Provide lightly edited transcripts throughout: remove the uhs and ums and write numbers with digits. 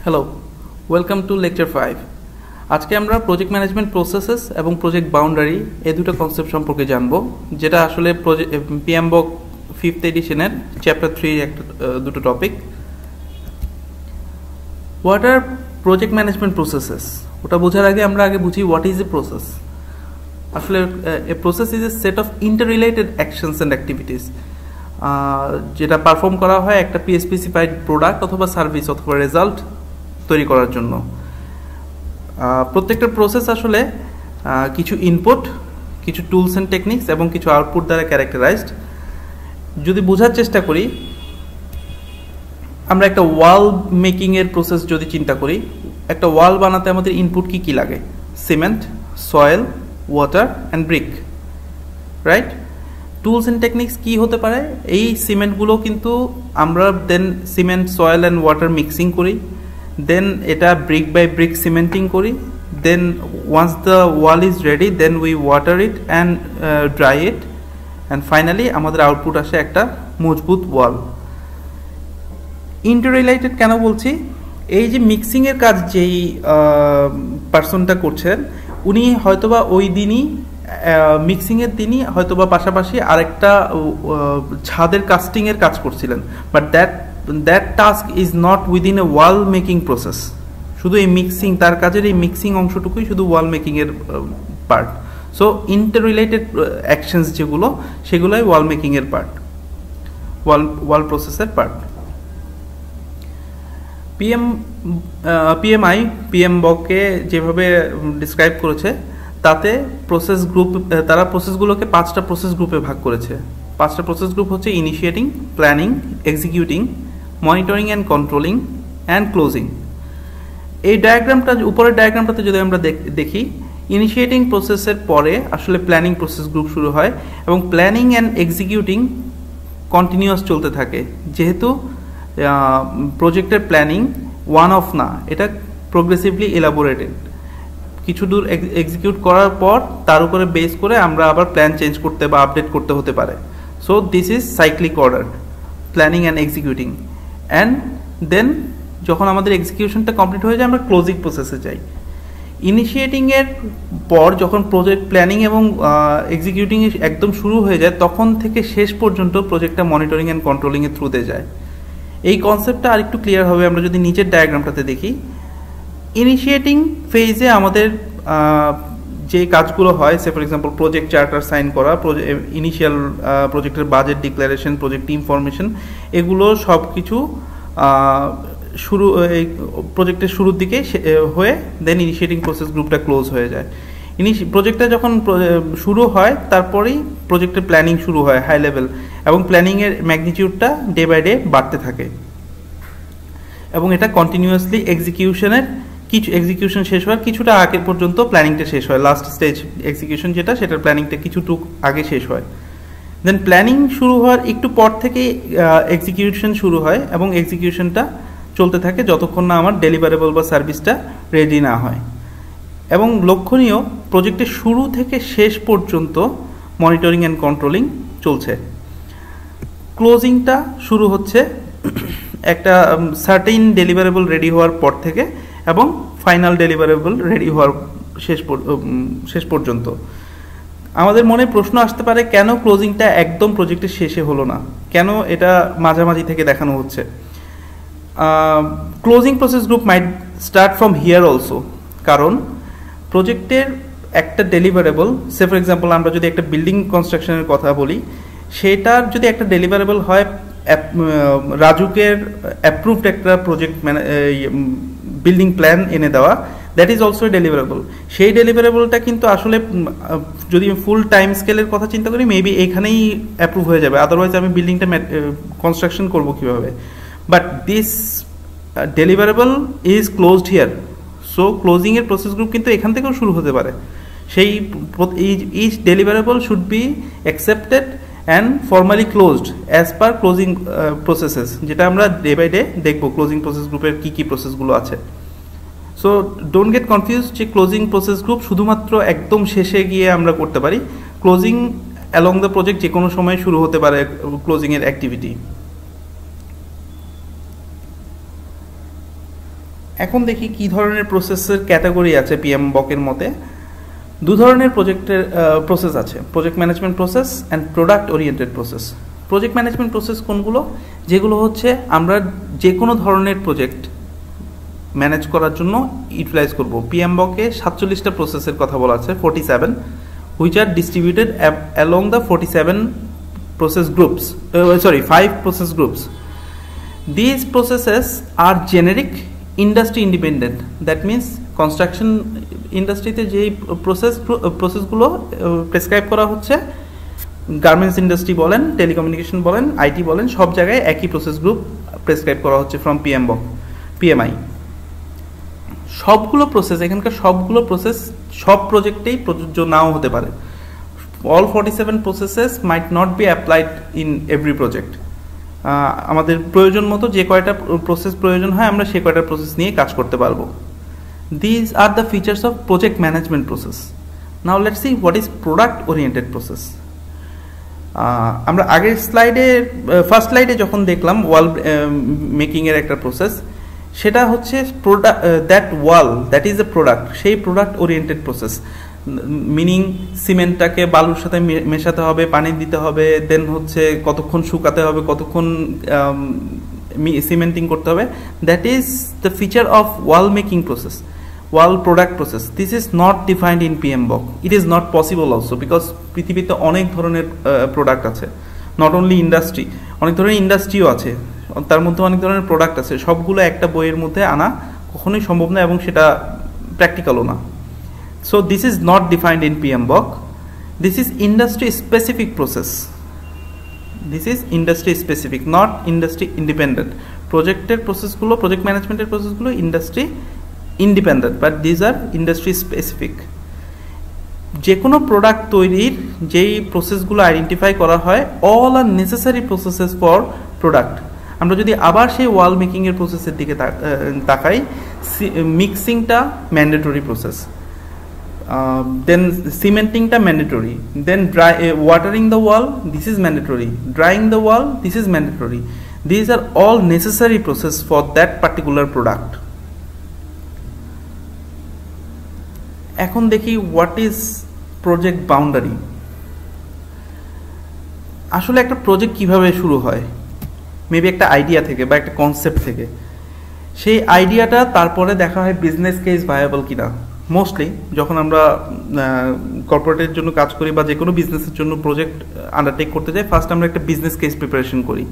Hello, welcome to lecture 5। আজকে আমরা project management processes এবং প্রজেক্ট বাউন্ডারি এই দুটো কনসেপ্ট সম্পর্কে জানবো, যেটা আসলে পিএমবক 5th এডিশনের চ্যাপ্টার 3 দুটো topic. What are project management processes, ওটা বোঝার আগে আমরা বুঝি হোয়াট ইজ এ প্রসেস। আসলে a process is a set of interrelated actions and activities, যেটা পারফর্ম করা হয় একটা স্পেসিফাইড প্রোডাক্ট অথবা সার্ভিস অথবা রেজাল্ট তৈরি করার জন্য। প্রত্যেকটা প্রসেস আসলে কিছু ইনপুট, কিছু টুলস অ্যান্ড টেকনিক্স এবং কিছু আউটপুট দ্বারা ক্যারেক্টারাইজড। যদি বোঝার চেষ্টা করি, আমরা একটা ওয়াল মেকিংয়ের প্রসেস যদি চিন্তা করি, একটা ওয়াল বানাতে আমাদের ইনপুট কি কি লাগে? Cement, soil, water and brick, right? Tools and techniques কি হতে পারে? এই সিমেন্টগুলো কিন্তু আমরা then cement, soil and water mixing করি, দেন এটা ব্রিক বাই ব্রিক সিমেন্টিং করি, then once the wall is ready then we water it and dry it, and finally আমাদের আউটপুট আসে একটা মজবুত ওয়াল। ইন্টাররিলেটেড কেন বলছি? এই যে মিক্সিংয়ের কাজ যেই পার্সনটা করছেন, উনি হয়তোবা ওই দিনই মিক্সিংয়ের দিনই হয়তোবা পাশাপাশি আরেকটা ছাদের কাস্টিংয়ের কাজ করছিলেন, but that task is not within a wall making process. শুধু এই মিক্সিং, তার কাজের এই মিক্সিং অংশটুকুই শুধু ওয়াল মেকিংয়ের পার্ট। সো ইন্টাররিলেটেড অ্যাকশনস যেগুলো, সেগুলোই ওয়াল মেকিংয়ের পার্ট, ওয়াল প্রসেসের পার্ট। পিএমবককে যেভাবে ডিসক্রাইব করেছে, তাতে প্রসেস গ্রুপ, তারা প্রসেসগুলোকে 5টা প্রসেস গ্রুপে ভাগ করেছে। 5টা প্রসেস গ্রুপ হচ্ছে initiating, planning, executing, monitoring and controlling and closing. এই ডায়াগ্রামটা, উপরের ডায়াগ্রামটাতে যদি আমরা দেখি, ইনিশিয়েটিং প্রসেসের পরে আসলে প্ল্যানিং প্রসেস গ্রুপ শুরু হয়, এবং প্ল্যানিং অ্যান্ড এক্সিকিউটিং কন্টিনিউয়াস চলতে থাকে। যেহেতু প্রজেক্টের প্ল্যানিং ওয়ান অফ না, এটা প্রোগ্রেসিভলি এলাবোরেটেড। কিছু দূর এক্সিকিউট করার পর তার উপরে বেস করে আমরা আবার প্ল্যান চেঞ্জ করতে বা আপডেট করতে হতে পারে। So this is cyclic order, planning and executing. And then যখন আমাদের এক্সিকিউশনটা কমপ্লিট হয়ে যায়, আমরা ক্লোজিং প্রসেসে যাই। ইনিশিয়েটিংয়ের পর যখন প্রজেক্ট প্ল্যানিং এবং এক্সিকিউটিং একদম শুরু হয়ে যায়, তখন থেকে শেষ পর্যন্ত প্রজেক্টটা মনিটরিং অ্যান্ড কন্ট্রোলিংয়ের থ্রুতে যায়। এই কনসেপ্টটা আরেকটু ক্লিয়ার হবে আমরা যদি নিচের ডায়াগ্রামটাতে দেখি। ইনিশিয়েটিং ফেজে আমাদের যে কাজগুলো হয়, say for example project charter sign করা, ইনিশিয়াল প্রজেক্টের বাজেট ডিক্লারেশন, প্রজেক্ট ইনফরমেশন, এগুলো সব কিছু শুরু এই প্রজেক্টের শুরুর দিকে হয়ে দেন ইনিশিয়েটিং প্রসেস গ্রুপটা ক্লোজ হয়ে যায়। প্রজেক্টটা যখন শুরু হয়, তারপরেই প্রজেক্টের প্ল্যানিং শুরু হয় হাই লেভেল, এবং প্ল্যানিংয়ের ম্যাগনিটিউডটা ডে বাই ডে বাড়তে থাকে, এবং এটা কন্টিনিউয়াসলি এক্সিকিউশন শেষ হওয়ার কিছুটা আগে পর্যন্ত প্ল্যানিংটা শেষ হয়। লাস্ট স্টেজ এক্সিকিউশন যেটা, সেটার প্ল্যানিংটা কিছুটুকু আগে শেষ হয়। দেন প্ল্যানিং শুরু হওয়ার একটু পর থেকে এক্সিকিউশন শুরু হয়, এবং এক্সিকিউশনটা চলতে থাকে যতক্ষণ না আমার ডেলিভারেবল বা সার্ভিসটা রেডি না হয়। এবং লক্ষণীয়, প্রজেক্টের শুরু থেকে শেষ পর্যন্ত মনিটরিং অ্যান্ড কন্ট্রোলিং চলছে। ক্লোজিংটা শুরু হচ্ছে একটা সার্টেইন ডেলিভারেবল রেডি হওয়ার পর থেকে, এবং ফাইনাল ডেলিভারেবল রেডি হওয়ার শেষ পর্যন্ত। আমাদের মনে প্রশ্ন আসতে পারে, কেন ক্লোজিংটা একদম প্রজেক্টের শেষে হলো না, কেন এটা মাঝামাঝি থেকে দেখানো হচ্ছে? Closing process group might start from here also, কারণ প্রজেক্টের একটা ডেলিভারেবল, সে ফর এক্সাম্পল আমরা যদি একটা বিল্ডিং কনস্ট্রাকশনের কথা বলি, সেটার যদি একটা ডেলিভারেবল হয় রাজুকের অ্যাপ্রুভড একটা প্রজেক্ট বিল্ডিং প্ল্যান এনে দেওয়া, দ্যাট ইজ অলসো ডেলিভারেবল। সেই ডেলিভারেবলটা কিন্তু আসলে যদি ফুল টাইম স্কেলের কথা চিন্তা করি, মেবি এখানেই অ্যাপ্রুভ হয়ে যাবে, আদারওয়াইজ আমি বিল্ডিংটা কনস্ট্রাকশন করবো কীভাবে? But this deliverable is closed here. So ক্লোজিংয়ের প্রসেস গ্রুপ কিন্তু এখান থেকেও শুরু হতে পারে। সেই each deliverable should be accepted and formally closed as per closing processes, যেটা আমরা ডে বাই ডে দেখবো ক্লোজিং প্রসেস গ্রুপের কী কী প্রসেসগুলো আছে। সো ডোন্ট গেট কনফিউজ যে ক্লোজিং প্রসেস গ্রুপ শুধুমাত্র একদম শেষে গিয়ে আমরা করতে পারি। ক্লোজিং অ্যালং দ্য প্রজেক্ট যে কোনো সময় শুরু হতে পারে ক্লোজিংয়ের অ্যাক্টিভিটি। এখন দেখি কি ধরনের প্রসেসের ক্যাটাগরি আছে পিএমবকের মতে। দু ধরনের প্রজেক্টের প্রসেস আছে, project management process and product oriented process. Project management process কোনগুলো? যেগুলো হচ্ছে আমরা যে কোনো ধরনের প্রজেক্ট ম্যানেজ করার জন্য ইউটিলাইজ করব। পিএমবকে 47টা প্রসেসের কথা বলা আছে, 47, which are distributed along the 47 process groups, 5 process groups. These processes are generic, industry independent. That means construction ইন্ডাস্ট্রিতে যেই প্রসেসগুলো প্রেসক্রাইব করা হচ্ছে, গার্মেন্টস ইন্ডাস্ট্রি বলেন, টেলিকমিউনিকেশন বলেন, আইটি বলেন, সব জায়গায় একই প্রসেস গ্রুপ প্রেসক্রাইব করা হচ্ছে ফ্রম পিএমআই। সবগুলো প্রসেস, এখানকার সবগুলো প্রসেস সব প্রজেক্টেই প্রযোজ্য নাও হতে পারে। All 47 processes might not be applied in every project. আমাদের প্রয়োজন মতো যে কয়টা প্রসেস প্রয়োজন হয় আমরা সে কয়টা প্রসেস নিয়ে কাজ করতে পারবো। These are the features of project management process. Now let's see what is product oriented process. আমরা আগের স্লাইডে, ফার্স্ট স্লাইডে যখন দেখলাম ওয়াল মেকিং এর একটা প্রসেস, সেটা হচ্ছে product, that wall that is a product, সেই প্রোডাক্ট ওরিয়েন্টেড প্রসেস। মিনিং সিমেন্টটাকে বালুর সাথে মেশাতে হবে, পানি দিতে হবে, দেন হচ্ছে কতক্ষণ শুকাতে হবে, কতক্ষণ সিমেন্টিং করতে হবে। That is the feature of wall making process, wall product process. This is not defined in PMBOK. It is not possible also, because পৃথিবীতে অনেক ধরনের প্রোডাক্ট আছে, নট অনলি ইন্ডাস্ট্রি, অনেক ধরনের ইন্ডাস্ট্রিও আছে, তার মধ্যে অনেক ধরনের প্রোডাক্ট আছে। সবগুলো একটা বইয়ের মধ্যে আনা কখনোই সম্ভব না এবং সেটা প্র্যাকটিক্যালও না। So this is not defined in PMBOK. This is industry specific process. This is industry specific, not industry independent. Projected process gulo, project management process gulo industry independent, but these are industry specific. যে কোনো product তৈরির যেই প্রসেসগুলো identify করা হয়, all are necessary processes for product. আমরা যদি আবার সেই ওয়াল মেকিং এর প্রসেসের দিকে তাকাই, মিক্সিংটা mandatory process, then cementing ta mandatory, then watering the wall, this is mandatory, drying the wall, this is mandatory. These are all necessary process for that particular product. এখন দেখি what is project boundary. আসলে একটা project কিভাবে শুরু হয়? Maybe একটা idea থেকে বা একটা কনসেপ্ট থেকে। সেই আইডিয়াটা তারপরে দেখা হয় বিজনেস কেস ভায়াবল কিনা। মোস্টলি যখন আমরা কর্পোরেটের জন্য কাজ করি বা যে কোনো বিজনেসের জন্য প্রজেক্ট আন্ডারটেক করতে যাই, ফার্স্ট আমরা একটা বিজনেস কেস প্রিপারেশন করি।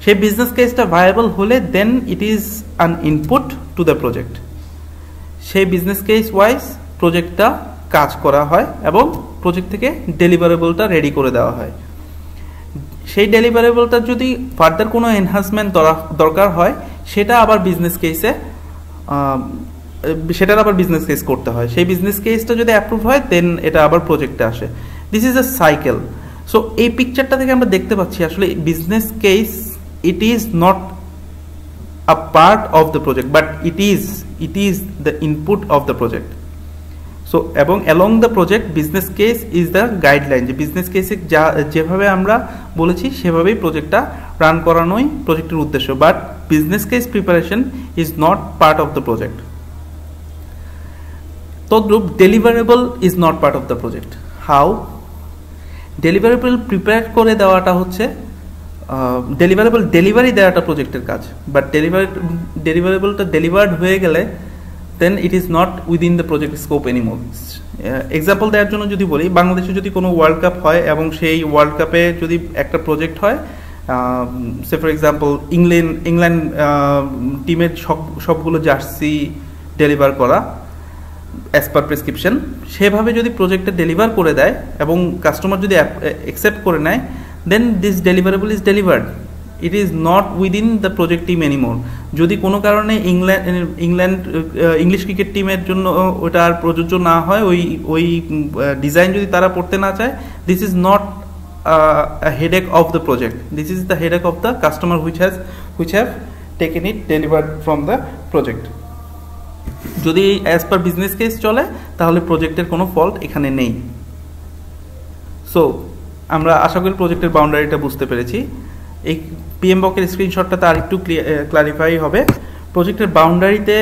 সেই বিজনেস কেসটা ভায়াবল হলে then it is an input to the project. সেই বিজনেস কেস ওয়াইজ প্রজেক্টটা কাজ করা হয় এবং প্রজেক্ট থেকে ডেলিভারেবলটা রেডি করে দেওয়া হয়। সেই ডেলিভারেবলটার যদি ফার্দার কোনো এনহান্সমেন্ট দরকার হয়, সেটা আবার বিজনেস কেসে সেটার আবার বিজনেস কেস করতে হয়। সেই বিজনেস কেসটা যদি অ্যাপ্রুভ হয় দেন এটা আবার প্রজেক্টে আসে। This is a cycle. So এই পিকচারটা থেকে আমরা দেখতে পাচ্ছি আসলে business case it is not a part of the project, but it is the input of the project. So এবং along the project business case is the guideline, যে business কেসে যেভাবে আমরা বলেছি সেভাবেই প্রজেক্টটা রান করানোই প্রজেক্টের উদ্দেশ্য, but business case preparation is not part of the project. তদ্রূপ deliverable is not part of the project. How? Deliverable prepare করে দেওয়াটা হচ্ছে ডেলিভারেবল ডেলিভারি দেওয়াটা প্রজেক্টের কাজ, বাট ডেলিভারেবলটা ডেলিভার্ড হয়ে গেলে then it is not within the project scope anymore. Example দেওয়ার জন্য যদি বলি, বাংলাদেশে যদি কোনো ওয়ার্ল্ড কাপ হয় এবং সেই ওয়ার্ল্ড কাপে যদি একটা প্রজেক্ট হয়, সে ফর এক্সাম্পল ইংল্যান্ড টিমের সবগুলো জার্সি ডেলিভার করা অ্যাজ পার প্রেসক্রিপশন, সেভাবে যদি প্রজেক্টটা ডেলিভার করে দেয় এবং কাস্টমার যদি অ্যাকসেপ্ট করে নেয়, then this deliverable is delivered. It is not within the project team anymore. যদি কোনো কারণে ইংলিশ ক্রিকেট টিমের জন্য ওটা আর প্রযোজ্য না হয়, ওই ডিজাইন যদি তারা পড়তে না চায়, this is not a headache of the project. This is the headache of the customer which have taken it delivered from the project. যদি অ্যাজ পার বিজনেস কেস চলে তাহলে প্রজেক্টের কোনো ফল্ট এখানে নেই। সো আমরা আশা করি প্রজেক্টের বাউন্ডারিটা বুঝতে পেরেছি। এই পিএমবকের স্ক্রিনশটটাতে আর একটু ক্লারিফাই হবে। প্রজেক্টের বাউন্ডারিতে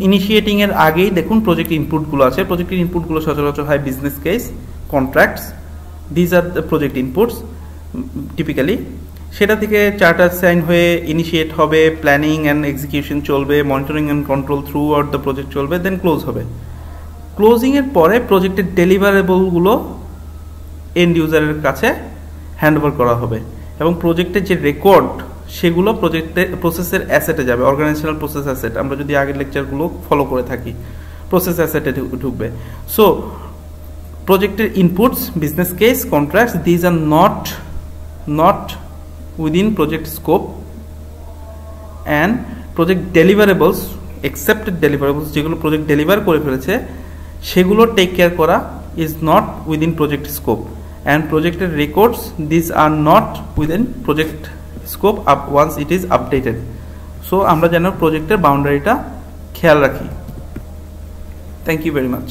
ইনিশিয়েটিং এর আগেই দেখুন প্রজেক্ট ইনপুটগুলো আছে। প্রজেক্টের ইনপুটগুলো সচরাচর হয় business case, contracts, these are the project inputs typically. সেটা থেকে চার্টার সাইন হয়ে ইনিশিয়েট হবে, প্ল্যানিং অ্যান্ড এক্সিকিউশন চলবে, monitoring and control through out the project চলবে, দেন ক্লোজ হবে। ক্লোজিংয়ের পরে প্রজেক্টের ডেলিভারেবলগুলো এন্ড ইউজারের কাছে হ্যান্ড ওভার করা হবে এবং প্রজেক্টের যে রেকর্ড সেগুলো প্রজেক্টের প্রসেসের অ্যাসেটে যাবে, অর্গানাইজেশনাল প্রসেস অ্যাসেট। আমরা যদি আগের লেকচারগুলো ফলো করে থাকি, প্রসেস অ্যাসেটে ঢুকবে। সো প্রজেক্টের inputs, business case, contracts, these are not within project scope, and project deliverables, accepted deliverables যেগুলো প্রজেক্ট ডেলিভার করে ফেলেছে সেগুলো টেক কেয়ার করা is not within project scope, and প্রজেক্টের records this are not within project scope once it is updated. So আমরা যেন প্রজেক্টের বাউন্ডারিটা খেয়াল রাখি। Thank you very much.